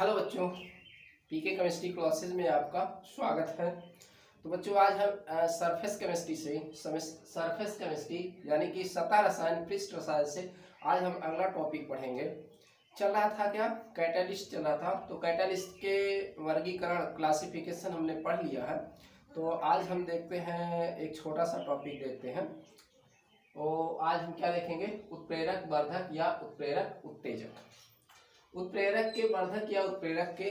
Hello बच्चों, पीके chemistry classes में आपका स्वागत है। तो बच्चों आज हम सरफेस केमिस्ट्री सरफेस केमिस्ट्री यानी कि सतह रसायन पृष्ठ रसायन से आज हम अगला टॉपिक पढ़ेंगे। चल रहा था क्या, कैटालिस्ट चल रहा था। तो कैटालिस्ट के वर्गीकरण क्लासिफिकेशन हमने पढ़ लिया है। तो आज हम देखते हैं, एक छोटा सा टॉपिक देखते हैं। तो आज हम क्या देखेंगे, उत्प्रेरक, वर्धक या उत्प्रेरक उत्तेजक। उत्प्रेरक के वर्धक या उत्प्रेरक के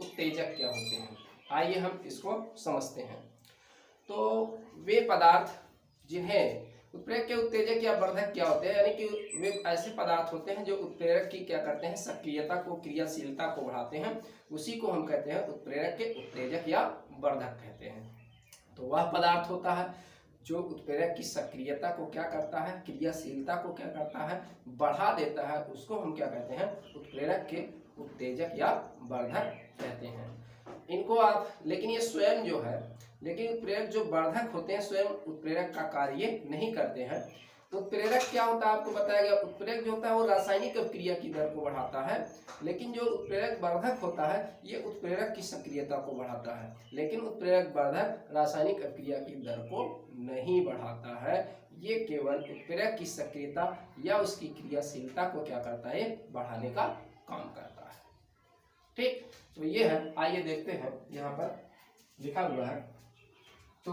उत्तेजक क्या होते हैं, आइए हम इसको समझते हैं। तो वे पदार्थ जिन्हें उत्प्रेरक के उत्तेजक या वर्धक क्या होते हैं, यानी कि वे ऐसे पदार्थ होते हैं जो उत्प्रेरक की क्या करते हैं, सक्रियता को, क्रियाशीलता को बढ़ाते हैं। उसी को हम कहते हैं उत्प्रेरक के उत्तेजक या वर्धक कहते हैं। तो वह पदार्थ होता है जो उत्प्रेरक की सक्रियता को क्या करता है, क्रियाशीलता को क्या करता है, बढ़ा देता है। उसको हम क्या कहते हैं, उत्प्रेरक के उत्तेजक या वर्धक कहते हैं। इनको आप, लेकिन ये स्वयं जो है, लेकिन उत्प्रेरक जो वर्धक होते हैं स्वयं उत्प्रेरक का कार्य नहीं करते हैं। उत्प्रेरक क्या होता है आपको बताया गया। उत्प्रेरक जो होता है वो रासायनिक अभिक्रिया की दर को बढ़ाता है, लेकिन जो उत्प्रेरक वर्धक होता है ये उत्प्रेरक की सक्रियता को बढ़ाता है। लेकिन उत्प्रेरक वर्धक रासायनिक अभिक्रिया की दर को नहीं बढ़ाता है, ये केवल उत्प्रेरक की सक्रियता या उसकी क्रियाशीलता को क्या करता है, बढ़ाने का काम करता है। ठीक, तो ये है, आइए देखते हैं, यहाँ पर लिखा हुआ है। तो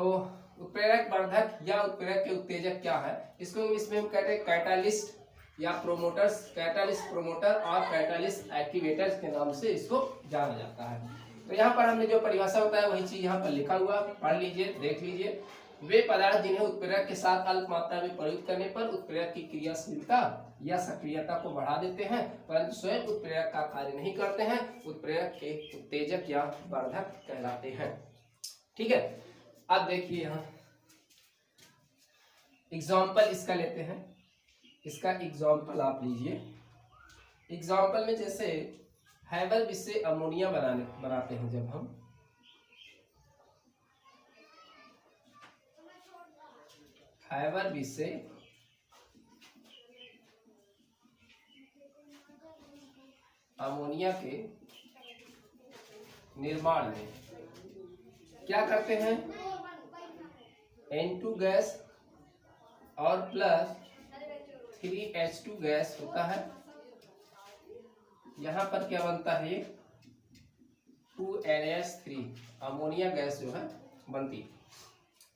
उत्प्रेरक वर्धक या उत्प्रेरक के उत्तेजक क्या है, इसको इंग्लिश में हम कहते हैं कैटालिस्ट या प्रोमोटर्स। कैटालिस्ट प्रोमोटर और कैटालिस्ट एक्टिवेटर्स के नाम से इसको जाना जाता है। तो यहाँ पर हमने जो परिभाषा बताया वही चीज यहाँ पर लिखा हुआ, पढ़ लीजिए, देख लीजिए। वे पदार्थ जिन्हें उत्प्रेरक के साथ अल्प मात्रा में प्रयुक्त करने पर उत्प्रेरक की क्रियाशीलता या सक्रियता को बढ़ा देते हैं, परंतु स्वयं उत्प्रेरक का कार्य नहीं करते हैं, उत्प्रेरक के उत्तेजक या वर्धक कहलाते हैं। ठीक है, अब देखिए यहाँ एग्जाम्पल इसका लेते हैं। इसका एग्जाम्पल आप लीजिए। एग्जाम्पल में जैसे हैबर विष से अमोनिया बनाते हैं, जब हम हैबर विष से अमोनिया के निर्माण में क्या करते हैं, N2 गैस और प्लस 3H2 गैस होता है। यहाँ पर क्या बनता है, 2NH3 अमोनिया गैस जो है बनती है।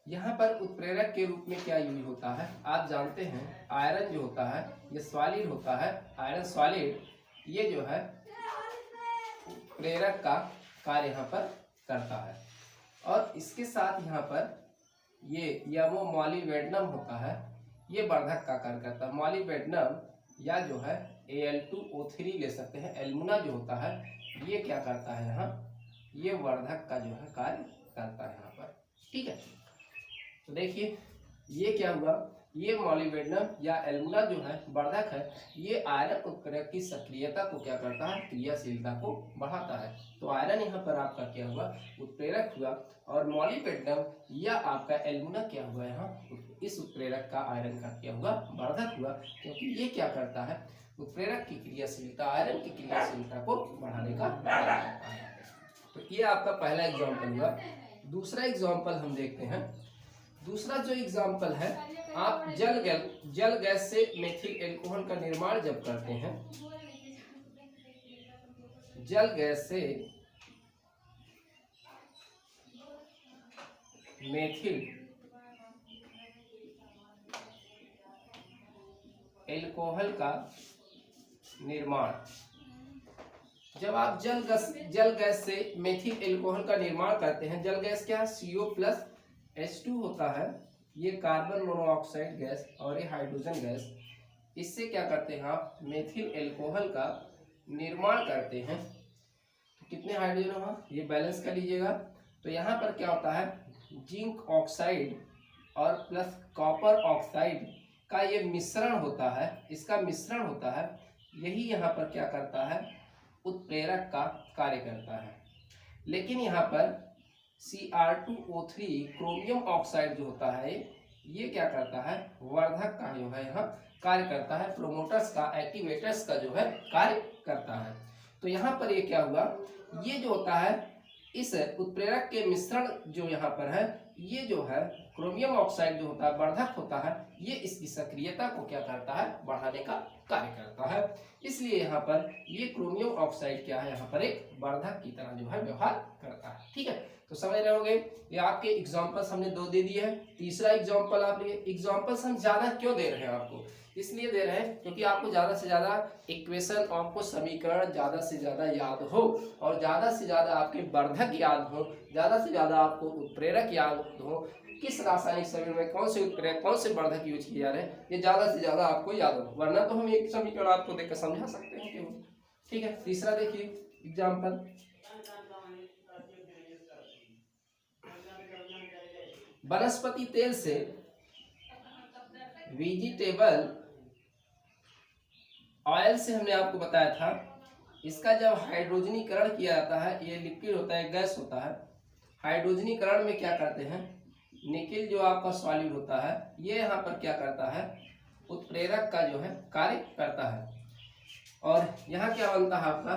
यहाँ पर उत्प्रेरक के रूप में क्या यूज होता है, आप जानते हैं आयरन जो होता है ये सॉलिड होता है। आयरन सॉलिड ये जो है उत्प्रेरक का कार्य यहाँ पर करता है। और इसके साथ यहाँ पर ये यमो मॉलिब्डेनम होता है, ये वर्धक का कार्य करता है। मॉलिब्डेनम या जो है Al2O3 ले सकते हैं। एल्मुना जो होता है ये क्या करता है, यहाँ ये वर्धक का जो है कार्य करता है यहाँ पर। ठीक है, तो देखिए ये क्या हुआ, ये मॉलिब्डेनम या एल्मुना जो है वर्धक है, ये आयरन उत्प्रेरक की सक्रियता को क्या करता है, क्रियाशीलता को बढ़ाता है। तो आयरन यहाँ पर आपका क्या हुआ, उत्प्रेरक हुआ, और मॉलिब्डेनम या आपका एल्मुना क्या हुआ, यहाँ इस उत्प्रेरक का आयरन का क्या हुआ, वर्धक हुआ, क्योंकि ये क्या करता है, उत्प्रेरक की क्रियाशीलता, आयरन की क्रियाशीलता को बढ़ाने का कार्य करता है। तो ये आपका पहला एग्जाम्पल हुआ। दूसरा एग्जाम्पल हम देखते हैं। दूसरा जो एग्जाम्पल है, आप जल गैस से मेथिल एल्कोहल का निर्माण जब करते हैं, जल गैस से मेथिल एल्कोहल का निर्माण, जब आप जल गैस से मेथिल एल्कोहल का निर्माण करते हैं, जल गैस क्या है, CO+H2 होता है, ये कार्बन मोनोऑक्साइड गैस और ये हाइड्रोजन गैस। इससे क्या करते हैं आप, मेथिल एल्कोहल का निर्माण करते हैं। तो कितने हाइड्रोजन हुआ, ये बैलेंस कर लीजिएगा। तो यहाँ पर क्या होता है, जिंक ऑक्साइड और प्लस कॉपर ऑक्साइड का ये मिश्रण होता है, इसका मिश्रण होता है, यही यहाँ पर क्या करता है, उत्प्रेरक का कार्य करता है। लेकिन यहाँ पर Cr2O3 क्रोमियम ऑक्साइड जो होता है ये क्या करता है, वर्धक का जो है यहाँ कार्य करता है, प्रोमोटर्स का, एक्टिवेटर्स का जो है कार्य करता है। तो यहाँ पर ये क्या हुआ, ये जो होता है इस उत्प्रेरक के मिश्रण जो यहाँ पर है, ये जो है क्रोमियम ऑक्साइड जो होता है वर्धक होता है, ये इसकी सक्रियता को क्या करता है, बढ़ाने का कार्य करता है। इसलिए यहाँ पर ये क्रोमियम ऑक्साइड क्या है, यहाँ पर एक वर्धक की तरह जो है व्यवहार करता है। ठीक है, तो समझ रहे होंगे। ये आपके एग्जांपल्स हमने 2 दे दिए हैं। तीसरा एग्जांपल आप लिए, एग्जांपल्स हम ज्यादा क्यों दे रहे हैं आपको, इसलिए दे रहे हैं क्योंकि आपको ज्यादा से ज्यादा इक्वेशन, आपको समीकरण ज्यादा से ज्यादा याद हो, और ज्यादा से ज्यादा आपके वर्धक याद हो, ज्यादा से ज्यादा आपको उत्प्रेरक याद हो, किस रासायनिक समीकरण में कौन से उत्प्रेरक कौन से वर्धक यूज किया जा रहे हैं, ये ज्यादा से ज्यादा आपको याद हो, वरना तो हम एक समीकरण आपको देखकर समझा सकते हैं केवल। ठीक है, तीसरा देखिए एग्जाम्पल, वनस्पति तेल से वेजिटेबल ऑयल से हमने आपको बताया था, इसका जब हाइड्रोजनीकरण किया जाता है, ये लिक्विड होता है, गैस होता है, हाइड्रोजनीकरण में क्या करते हैं, निकेल जो आपका सॉलिड होता है, ये यहाँ पर क्या करता है, उत्प्रेरक का जो है कार्य करता है, और यहाँ क्या बनता है आपका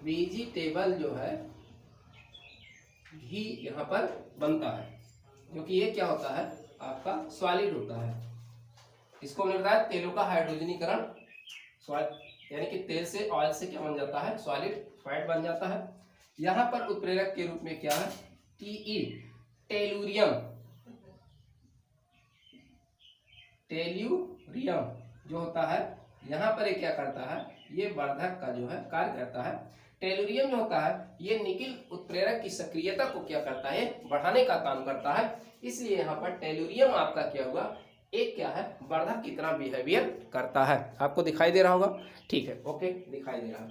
वेजिटेबल जो है घी यहाँ पर बनता है, क्योंकि ये क्या होता है आपका सॉलिड होता है। इसको हमने बताया तेलों का हाइड्रोजनीकरण, यानी कि तेल से ऑयल से क्या बन जाता है, सॉलिड फैट बन जाता है। यहाँ पर उत्प्रेरक के रूप में क्या है, टी, टेलुरियम, टेलुरियम जो होता है, यहाँ पर ये क्या करता है, ये वर्धक का जो है कार्य करता है। टेलुरियम जो होता है, ये निकिल उत्प्रेरक की सक्रियता को क्या करता है, बढ़ाने का काम करता है। इसलिए यहाँ पर टेलुरियम आपका क्या हुआ, एक क्या है, वर्धक की तरह बिहेवियर करता है। आपको दिखाई दे रहा होगा, ठीक है, ओके, दिखाई दे रहा है।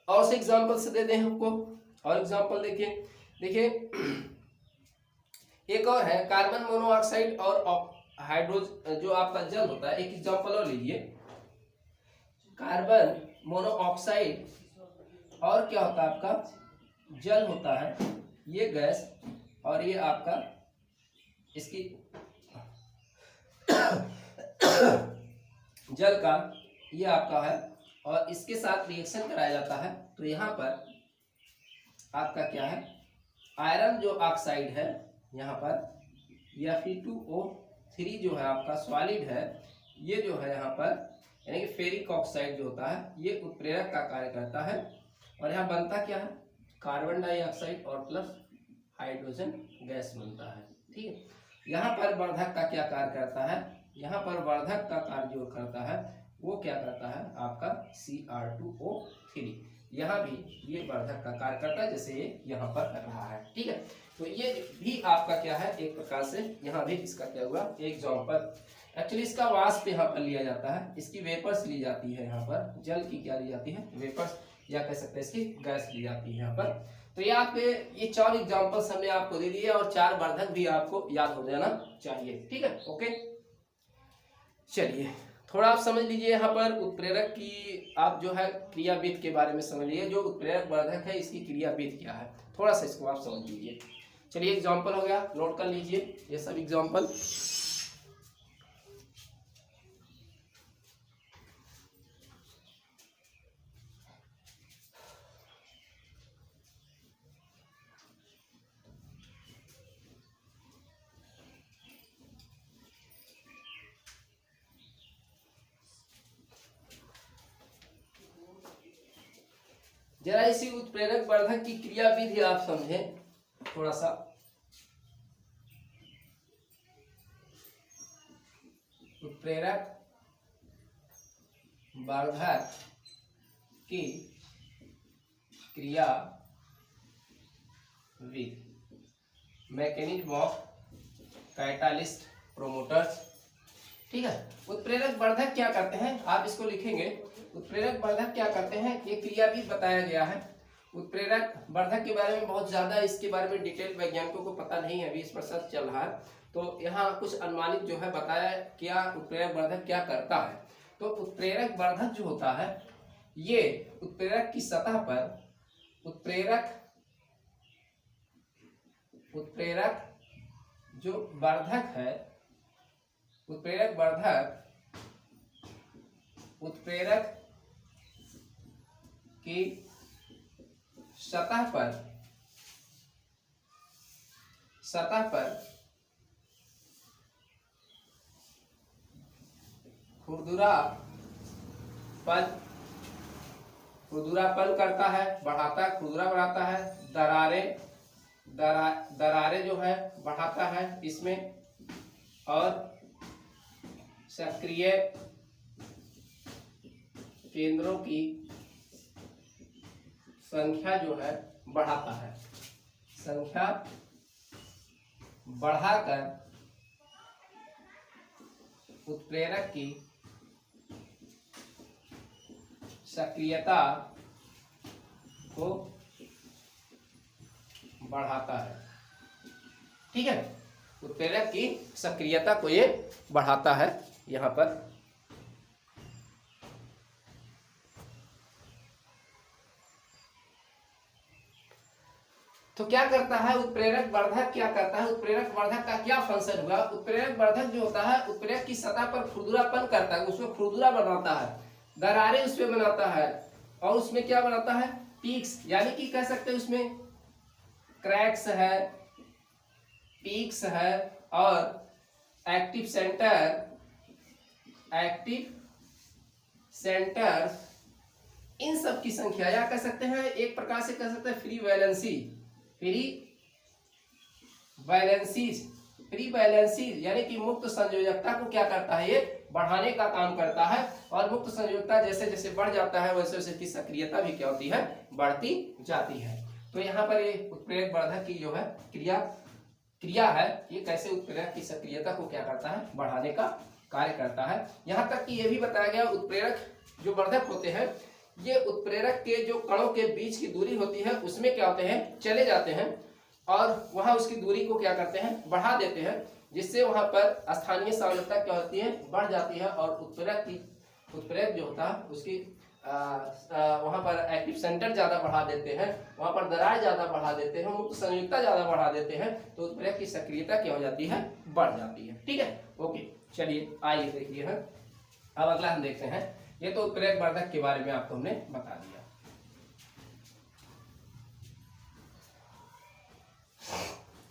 और से एग्जांपल से दे दें आपको, और एग्जांपल देखिए एक और है कार्बन मोनोऑक्साइड और हाइड्रोजन जो आपका जल होता है। एक एग्जांपल और लीजिए, कार्बन मोनोऑक्साइड और क्या होता है आपका जल होता है, ये गैस, और ये आपका इसकी जल का ये आपका है, और इसके साथ रिएक्शन कराया जाता है, तो यहाँ पर आपका क्या है, आयरन जो ऑक्साइड है यहाँ पर, या Fe2O3 जो है आपका सॉलिड है, ये जो है यहाँ पर यानी कि फेरिक ऑक्साइड जो होता है, ये उत्प्रेरक का कार्य करता है, और यहाँ बनता क्या है, कार्बन डाइऑक्साइड और प्लस हाइड्रोजन गैस बनता है। ठीक है, यहाँ पर वर्धक का क्या कार्य करता है, यहाँ पर वर्धक का कार्य जो करता है वो क्या करता है आपका Cr2O3, यहाँ भी ये वर्धक का कार्य करता है, जैसे ये यहाँ पर कर रहा है। ठीक है, तो ये भी आपका क्या है, एक प्रकार से यहाँ भी इसका क्या हुआ, एग्जाम्पल। एक्चुअली इसका वाष्प यहाँ पर लिया जाता है, इसकी वेपर्स ली जाती है, यहाँ पर जल की क्या ली जाती है, वेपर्स, या कह सकते हैं इसकी गैस ली जाती है यहाँ पर। तो ये आपके ये 4 एग्जाम्पल्स हमने आपको दे दिए, और 4 वर्धक भी आपको याद हो जाना चाहिए। ठीक है, ओके, चलिए थोड़ा आप समझ लीजिए यहाँ पर उत्प्रेरक की, आप जो है क्रियाविधि के बारे में समझ लीजिए, जो उत्प्रेरक वर्धक है इसकी क्रियाविधि क्या है, थोड़ा सा इसको आप समझ लीजिए। चलिए एग्जाम्पल हो गया, नोट कर लीजिए ये सब एग्जाम्पल। जरा इसी उत्प्रेरक वर्धक की क्रियाविधि आप समझें थोड़ा सा। उत्प्रेरक वर्धक की क्रियाविधि, मैकेनिज्म ऑफ कैटालिस्ट प्रोमोटर्स। ठीक है, उत्प्रेरक वर्धक क्या करते हैं, आप इसको लिखेंगे, उत्प्रेरक वर्धक क्या करते हैं, ये क्रियाविधि बताया गया है। उत्प्रेरक वर्धक के बारे में बहुत ज्यादा इसके बारे में डिटेल वैज्ञानिकों को पता नहीं है, अभी इस पर सर्च चल रहा है, तो यहाँ कुछ अनुमानित जो है बताया क्या उत्प्रेरक वर्धक क्या करता है। तो उत्प्रेरक वर्धक जो होता है, ये उत्प्रेरक की सतह पर उत्प्रेरक जो वर्धक है, उत्प्रेरक कि सतह पर खुरदुरापन करता है, बढ़ाता है, खुरदुरा बढ़ाता है, दरारें जो है बढ़ाता है इसमें, और सक्रिय केंद्रों की संख्या जो है बढ़ाता है। संख्या बढ़ाकर उत्प्रेरक की सक्रियता को बढ़ाता है। ठीक है, उत्प्रेरक की सक्रियता को ये बढ़ाता है यहाँ पर। तो क्या करता है उत्प्रेरक वर्धक, क्या करता है उत्प्रेरक वर्धक का क्या फंक्शन हुआ? उत्प्रेरक वर्धक जो होता है उत्प्रेरक की सतह पर खुरदुरापन करता है, उसमें खुरदुरा बनाता है, दरारें उसमें बनाता है, और उसमें क्या बनाता है? पीक्स, यानी कि कह सकते हैं उसमें क्रैक्स है, पीक्स है, और एक्टिव सेंटर इन सब की संख्या, या कह सकते हैं एक प्रकार से कह सकते हैं फ्री वैलेंसी यानी कि मुक्त संयोजकता को क्या करता है? ये बढ़ाने का काम करता है, और मुक्त संयोजकता जैसे जैसे बढ़ जाता है वैसे वैसे इसकी सक्रियता भी क्या होती है? बढ़ती जाती है। तो यहाँ पर ये उत्प्रेरक वर्धक की जो है क्रिया है, ये कैसे उत्प्रेरक की सक्रियता को क्या करता है? बढ़ाने का कार्य करता है। यहाँ तक कि ये भी बताया गया उत्प्रेरक जो वर्धक होते हैं ये उत्प्रेरक के जो कणों के बीच की दूरी होती है उसमें क्या होते हैं? चले जाते हैं, और वहां उसकी दूरी को क्या करते हैं? बढ़ा देते हैं, जिससे वहां पर स्थानीय सांद्रता क्या होती है? बढ़ जाती है, और उत्प्रेरक जो होता है उसकी वहां पर एक्टिव सेंटर ज्यादा बढ़ा देते हैं, वहां पर दरार ज्यादा बढ़ा देते हैं, मुक्त संयोजकता ज्यादा बढ़ा देते हैं, तो उत्प्रेरक की सक्रियता क्या हो जाती है? बढ़ जाती है। ठीक है, ओके, चलिए आइए देखिए। अब अगला हम देखते हैं, ये तो उत्प्रेरक वर्धक के बारे में आपको हमने बता दिया।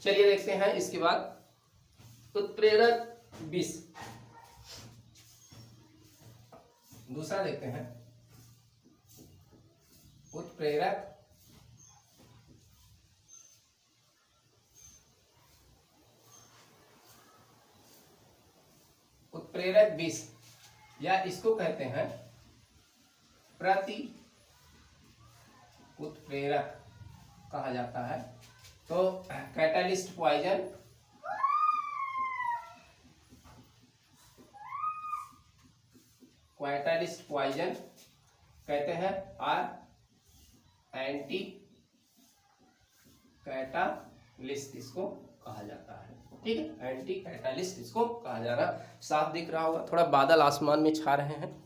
चलिए देखते हैं इसके बाद उत्प्रेरक विष, दूसरा देखते हैं उत्प्रेरक विष, या इसको कहते हैं प्रति उत्प्रेरक कहा जाता है। तो कैटालिस्ट पॉइजन कहते हैं, और एंटी कैटालिस्ट इसको कहा जाता है। ठीक है, एंटी कैटालिस्ट इसको कहा जा रहा है। साफ दिख रहा होगा, थोड़ा बादल आसमान में छा रहे हैं।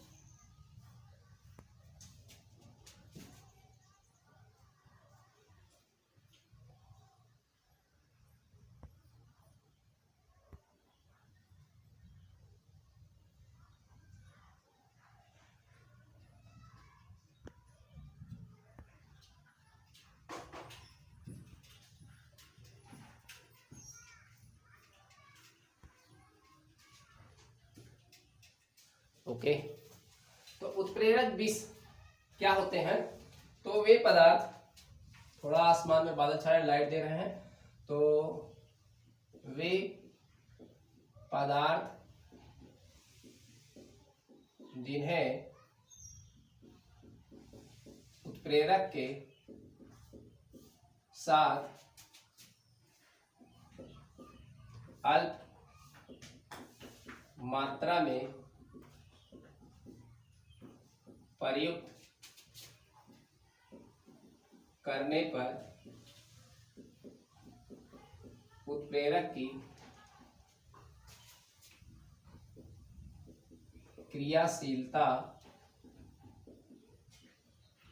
ओके, तो उत्प्रेरक विष क्या होते हैं? तो वे पदार्थ, थोड़ा आसमान में बादल छाए, लाइट दे रहे हैं, तो वे पदार्थ जिन्हें उत्प्रेरक के साथ अल्प मात्रा में प्रयुक्त करने पर उत्प्रेरक की क्रियाशीलता,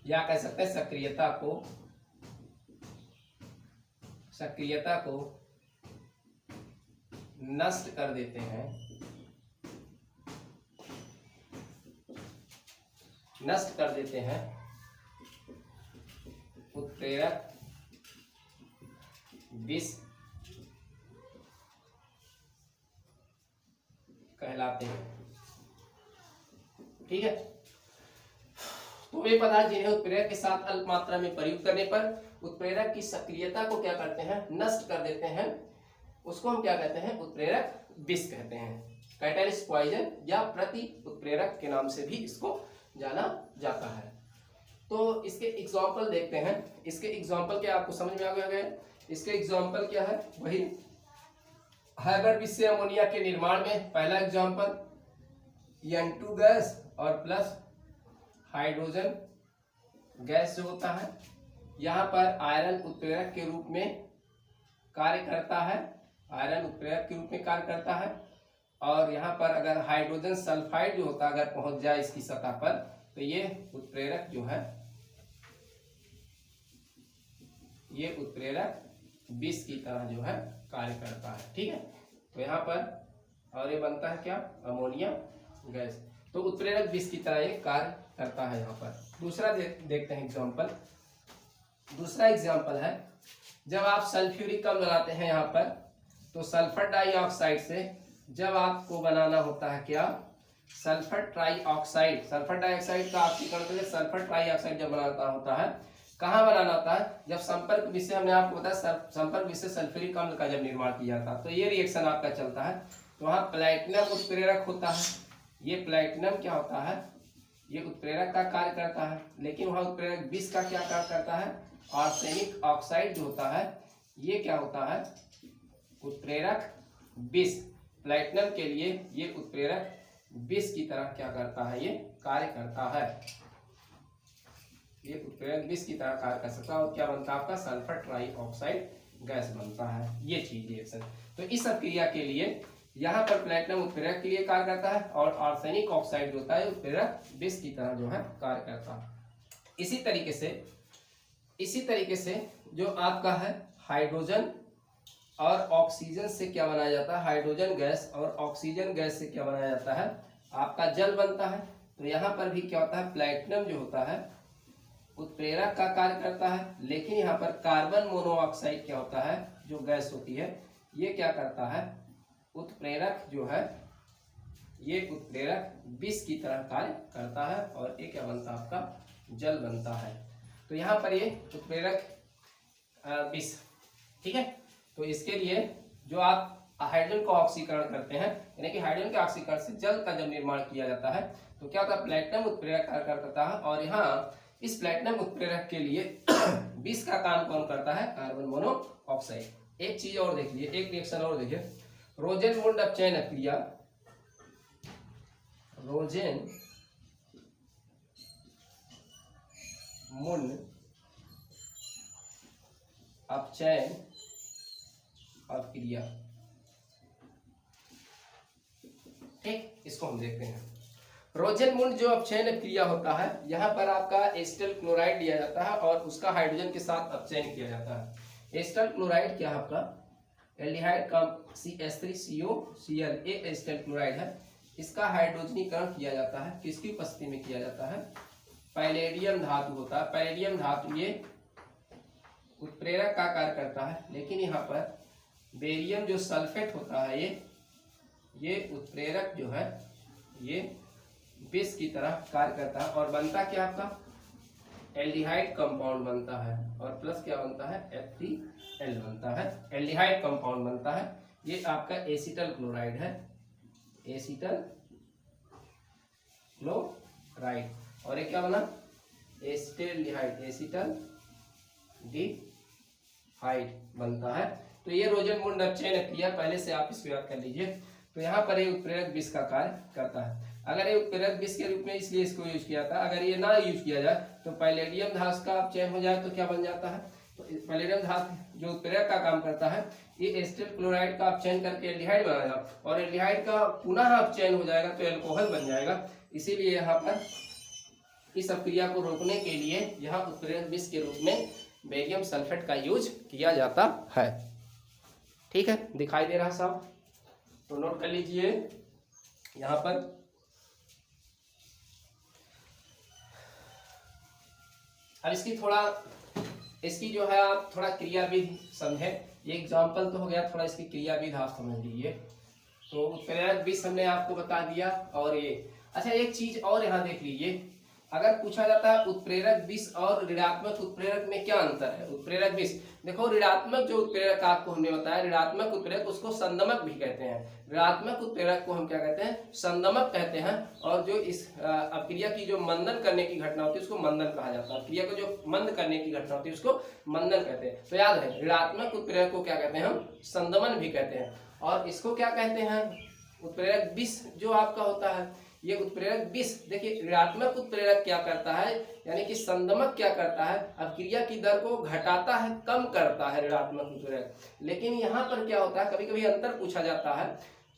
या कह सकते हैं सक्रियता को नष्ट कर देते हैं, उत्प्रेरक विष कहलाते हैं। ठीक है, तो वे पदार्थ जिन्हें उत्प्रेरक के साथ अल्प मात्रा में प्रयुक्त करने पर उत्प्रेरक की सक्रियता को क्या करते हैं, नष्ट कर देते हैं, उसको हम क्या कहते हैं, उत्प्रेरक विष कहते हैं। कैटलिस्ट पॉइजन या प्रति उत्प्रेरक के नाम से भी इसको जाना जाता है। तो इसके एग्जाम्पल देखते हैं। इसके एग्जाम्पल क्या आपको समझ में आ गया? इसके एग्जाम्पल क्या है, वही हाइबर विष से अमोनिया के निर्माण में पहला एग्जाम्पल N2 गैस और प्लस हाइड्रोजन गैस जो होता है, यहाँ पर आयरन उत्प्रेरक के रूप में कार्य करता है, आयरन उत्प्रेरक के रूप में कार्य करता है। और यहाँ पर अगर हाइड्रोजन सल्फाइड जो होता है अगर पहुंच जाए इसकी सतह पर, तो ये उत्प्रेरक जो है, ये उत्प्रेरक विष की तरह जो है कार्य करता है। ठीक है, तो यहाँ पर और ये बनता है क्या, अमोनिया गैस। तो उत्प्रेरक विष की तरह ये कार्य करता है। यहाँ पर दूसरा देखते हैं एग्जाम्पल। दूसरा एग्जाम्पल है, जब आप सल्फ्यूरिक अम्ल बनाते हैं यहाँ पर, तो सल्फर डाइऑक्साइड से जब आपको बनाना होता है क्या, सल्फर ट्राइऑक्साइड, सल्फर डाइऑक्साइड का ऑक्सीकरण करके सल्फर ट्राइऑक्साइड जब बनाना होता है, कहाँ बनाना होता है, जब संपर्क विष से, हमने आपको बताया संपर्क विष से सल्फ्यूरिक अम्ल का जब निर्माण किया था, तो ये रिएक्शन आपका चलता है, तो वहाँ प्लैटिनम उत्प्रेरक होता है। ये प्लैटिनम क्या होता है, ये उत्प्रेरक का कार्य करता है, लेकिन वहाँ उत्प्रेरक विष का क्या कार्य करता है, आर्सेनिक ऑक्साइड जो होता है, ये क्या होता है, उत्प्रेरक विष। प्लैटिनम के लिए ये उत्प्रेरक विष की तरह क्या करता है, ये कार्य करता है, ये उत्प्रेरक विष की तरह कार्य कर सकता है। और क्या बनता है आपका, सल्फर ट्राइऑक्साइड गैस बनता है। ये चीज रिएक्शन, तो इस क्रिया के लिए यहाँ पर प्लैटिनम उत्प्रेरक के लिए कार्य करता है और आर्सेनिक ऑक्साइड जो होता है उत्प्रेरक विष की तरह जो है कार्य करता है। इसी तरीके से जो आपका है हाइड्रोजन और ऑक्सीजन से क्या बनाया जाता है, हाइड्रोजन गैस और ऑक्सीजन गैस से क्या बनाया जाता है, आपका जल बनता है। तो यहाँ पर भी क्या होता है, प्लैटिनम जो होता है उत्प्रेरक का कार्य करता है, लेकिन यहाँ पर कार्बन मोनोऑक्साइड क्या होता है, जो गैस होती है, ये क्या करता है, उत्प्रेरक जो है, ये उत्प्रेरक विष की तरह कार्य करता है और ये क्या बनता है आपका, जल बनता है। तो यहाँ पर ये उत्प्रेरक विष। ठीक है, तो इसके लिए जो आप हाइड्रोजन को ऑक्सीकरण करते हैं, यानी कि हाइड्रोजन के ऑक्सीकरण से जल का जब निर्माण किया जाता है, तो क्या होता है, प्लैटिनम उत्प्रेरक कार्य करता है। और यहाँ इस प्लैटिनम उत्प्रेरक के लिए विष का काम कौन करता है, कार्बन मोनोऑक्साइड। एक चीज और देख लीजिए, एक रिएक्शन और देखिए, रोजेनमुंड अपचयन क्रिया, रोजेनमुंड अपचयन अपक्रिया। ठीक, इसको हम देखते हैं। रोजेनमुंड जो अपचयन क्रिया होता है, यहाँ पर आपका एसिटल क्लोराइड लिया जाता है और उसका हाइड्रोजन के साथ अपचयन किया जाता है। एसिटल क्लोराइड क्या है आपका, एल्डिहाइड का CH3COCl, ये एसिटल क्लोराइड है। इसका हाइड्रोजनीकरण किया जाता है, किसकी उपस्थिति में किया जाता है, पैलेडियम धातु होता है। पैलेडियम धातु ये उत्प्रेरक का कार्य करता है, लेकिन यहाँ पर बेरियम जो सल्फेट होता है, ये उत्प्रेरक जो है, ये विष की तरह कार्य करता है और बनता क्या आपका, एल्डिहाइड कंपाउंड बनता है और प्लस क्या बनता है, FeCl बनता है, एल्डिहाइड कंपाउंड बनता है। ये आपका एसिटल क्लोराइड है, एसिटल क्लोराइड। और ये क्या बना, एसिटल्डिहाइड, एसिटल्डिहाइड बनता है। तो ये रोजेनमुंड अपचयन क्रिया पहले से आप इसको याद कर लीजिए। तो यहाँ पर ये उत्प्रेरक विष का कार्य करता है। अगर ये उत्प्रेरक विष के रूप में इसलिए इसको यूज किया था, अगर ये ना यूज किया जाए तो पैलेडियम धातु का अपचयन हो जाए तो क्या बन जाता है, तो पैलेडियम धातु जो उत्प्रेरक का काम करता है, ये एसिटिल क्लोराइड का अपचयन करके एल्डिहाइड बनाएगा और एल्डिहाइड का पुनः अपचयन हो जाएगा तो एल्कोहल बन जाएगा। इसीलिए यहाँ पर इस अपक्रिया को रोकने के लिए यहाँ उत्प्रेरक विष के रूप में बेरियम सल्फेट का यूज किया जाता है। ठीक है, दिखाई दे रहा साहब, तो नोट कर लीजिए यहाँ पर। अब इसकी थोड़ा इसकी जो है आप थोड़ा क्रियाविधि समझे। ये एग्जाम्पल तो हो गया, थोड़ा इसकी क्रियाविधि आप समझ लीजिए। तो उत्प्रेरक विष हमने आपको बता दिया। और ये अच्छा, एक चीज और यहाँ देख लीजिए, अगर पूछा जाता है उत्प्रेरक विष और ऋणात्मक उत्प्रेरक में क्या अंतर है। उत्प्रेरक विष, देखो ऋणात्मक जो उत्प्रेरक आपको हमने बताया, ऋणात्मक उत्प्रेरक उसको संदमक भी कहते हैं। ऋणात्मक उत्प्रेरक को हम क्या कहते हैं, संदमक कहते हैं। और जो इस अपक्रिया की जो मंदन करने की घटना होती है उसको मंदन कहा जाता है। अपक्रिया को जो मंद करने की घटना होती है उसको मंदन कहते हैं। तो याद है, ऋणात्मक उत्प्रेरक को क्या कहते हैं हम, संदमन भी कहते हैं। और इसको क्या कहते हैं, उत्प्रेरक विष जो आपका होता है, ये उत्प्रेरक विष, देखिए ऋणात्मक उत्प्रेरक क्या करता है, यानी कि संदमक क्या करता है, अपक्रिया की दर को घटाता है, कम करता है ऋणात्मक उत्प्रेरक। लेकिन यहाँ पर क्या होता है, कभी कभी अंतर पूछा जाता है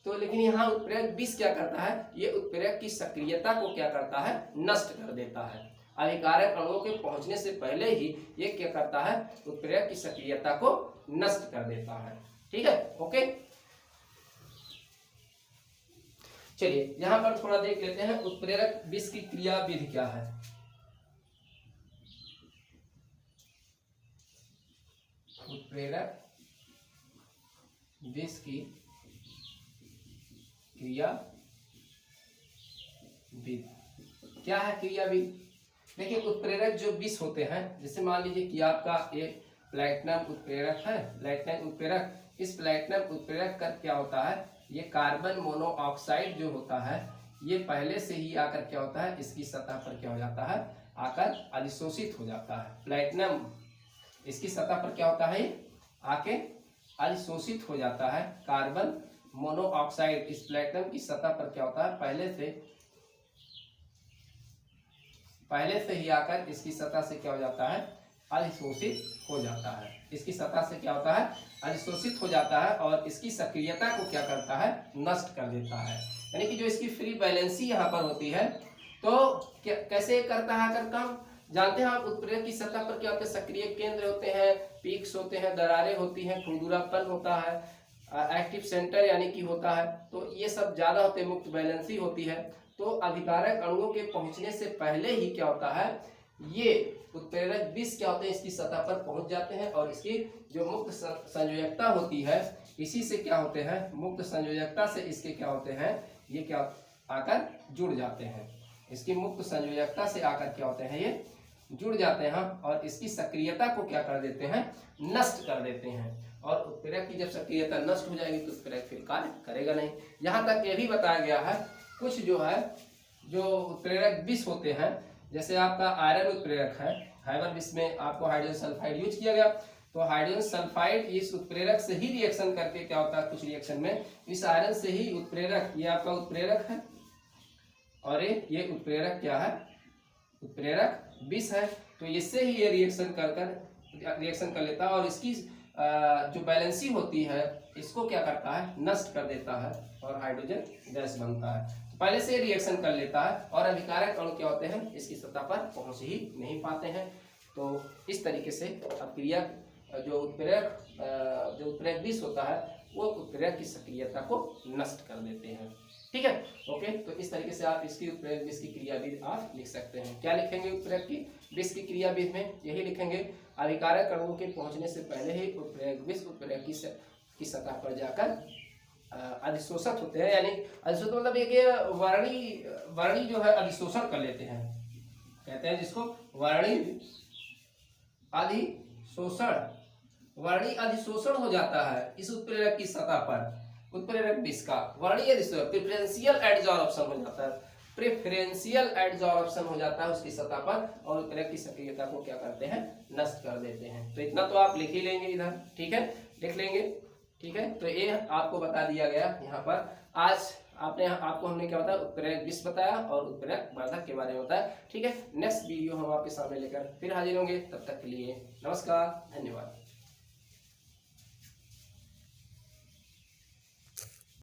तो, लेकिन यहाँ उत्प्रेरक विष क्या करता है, ये उत्प्रेरक की सक्रियता को क्या करता है, नष्ट कर देता है। अभिकारक अणुओं के पहुंचने से पहले ही ये क्या करता है, उत्प्रेरक की सक्रियता को नष्ट कर देता है। ठीक है, ओके। चलिए यहां पर थोड़ा देख लेते हैं उत्प्रेरक विष की क्रियाविधि क्या है। उत्प्रेरक विष की क्रियाविधि क्या है, क्रियाविधि। देखिए उत्प्रेरक जो विष होते हैं, जैसे मान लीजिए कि आपका एक प्लैटिनम उत्प्रेरक है, प्लैटिनम उत्प्रेरक, इस प्लैटिनम उत्प्रेरक का क्या होता है, ये कार्बन मोनोऑक्साइड जो होता है, ये पहले से ही आकर क्या होता है, इसकी सतह पर क्या हो जाता है, आकर अधिशोषित हो जाता है। प्लैटिनम इसकी सतह पर क्या होता है, आके अधिशोषित हो जाता है। कार्बन मोनोऑक्साइड इस प्लैटिनम की सतह पर क्या होता है, पहले से ही आकर इसकी सतह से क्या हो जाता है, अधिशोषित हो जाता है। इसकी सतह से क्या होता है, अधिशोषित हो जाता है और इसकी सक्रियता को क्या करता है, नष्ट कर देता है। यानी कि जो इसकी फ्री बैलेंसी यहाँ पर होती है, तो कैसे करता है, आकर कम। जानते हैं आप उत्प्रेरक की सतह पर क्या होते हैं, सक्रिय केंद्र होते हैं, पीक्स होते हैं, दरारें होती हैं, खुरदुरापन होता है, एक्टिव सेंटर यानी कि होता है, तो ये सब ज्यादा होते हैं, मुक्त बैलेंसी होती है। तो अभिकारक अणुओं के पहुंचने से पहले ही क्या होता है, ये उत्प्रेरक विष क्या होते हैं, इसकी सतह पर पहुंच जाते हैं और इसकी जो मुक्त संयोजकता होती है, इसी से क्या होते हैं, मुक्त संयोजकता से इसके क्या होते हैं, ये क्या आकर जुड़ जाते हैं। इसकी मुक्त संयोजकता से आकर क्या होते हैं, ये जुड़ जाते हैं और इसकी सक्रियता को क्या कर देते हैं, नष्ट कर देते हैं। और उत्प्रेरक की जब सक्रियता नष्ट हो जाएगी तो उत्प्रेरक फिर कार्य करेगा नहीं। यहाँ तक ये भी बताया गया है, कुछ जो है जो उत्प्रेरक विष होते हैं, जैसे आपका आयरन उत्प्रेरक है, हाइबर विष में आपको हाइड्रोजन सल्फाइड यूज किया गया, तो हाइड्रोजन सल्फाइड इस उत्प्रेरक से ही रिएक्शन करके क्या होता है, कुछ रिएक्शन में इस आयरन से ही उत्प्रेरक, ये आपका उत्प्रेरक है और ये उत्प्रेरक क्या है, उत्प्रेरक विष है, तो इससे ही ये रिएक्शन कर लेता है और इसकी जो बैलेंसी होती है इसको क्या करता है, नष्ट कर देता है और हाइड्रोजन गैस बनता है। तो पहले से रिएक्शन कर लेता है और अभिकारक अणु क्या होते हैं, इसकी सतह पर पहुंच ही नहीं पाते हैं। तो इस तरीके से अपक्रिया जो उत्प्रेरक विष होता है वो उत्प्रेरक की सक्रियता को नष्ट कर देते हैं। ठीक है, ओके। तो इस तरीके से आप इसकी उत्प्रेरक विष की क्रियाविधि आप लिख सकते हैं। क्या लिखेंगे उत्प्रेरक की विष की क्रियाविधि में, यही लिखेंगे, अभिकारक अणुओं के पहुंचने से पहले ही उत्प्रेरक विष उत्प्रेरक की सतह पर जाकर अधिशोषित होते हैं। यानी अधिशोषित मतलब एक वर्णी जो है अधिशोषण कर लेते हैं, कहते हैं जिसको वर्णी अधिशोषण हो जाता है इस उत्प्रेरक की सतह पर। उत्प्रेरक विष का वर्णी अधिशोषण, प्रेफरेंशियल एडसॉर्प्शन हो जाता है, प्रेफरेंशियल एडसॉर्प्शन हो जाता है उसकी सतह पर और उत्प्रेरक की सक्रियता को क्या करते हैं, नष्ट कर देते हैं। तो इतना तो आप लिख ही लेंगे इधर, ठीक है, लिख लेंगे। ठीक है, तो ये आपको बता दिया गया यहाँ पर। आज आपको हमने क्या बताया, उत्प्रेरक विष बताया और उत्प्रेरक वर्धक के बारे में बताया। ठीक है, नेक्स्ट वीडियो हम आपके सामने लेकर फिर हाजिर होंगे, तब तक के लिए नमस्कार, धन्यवाद।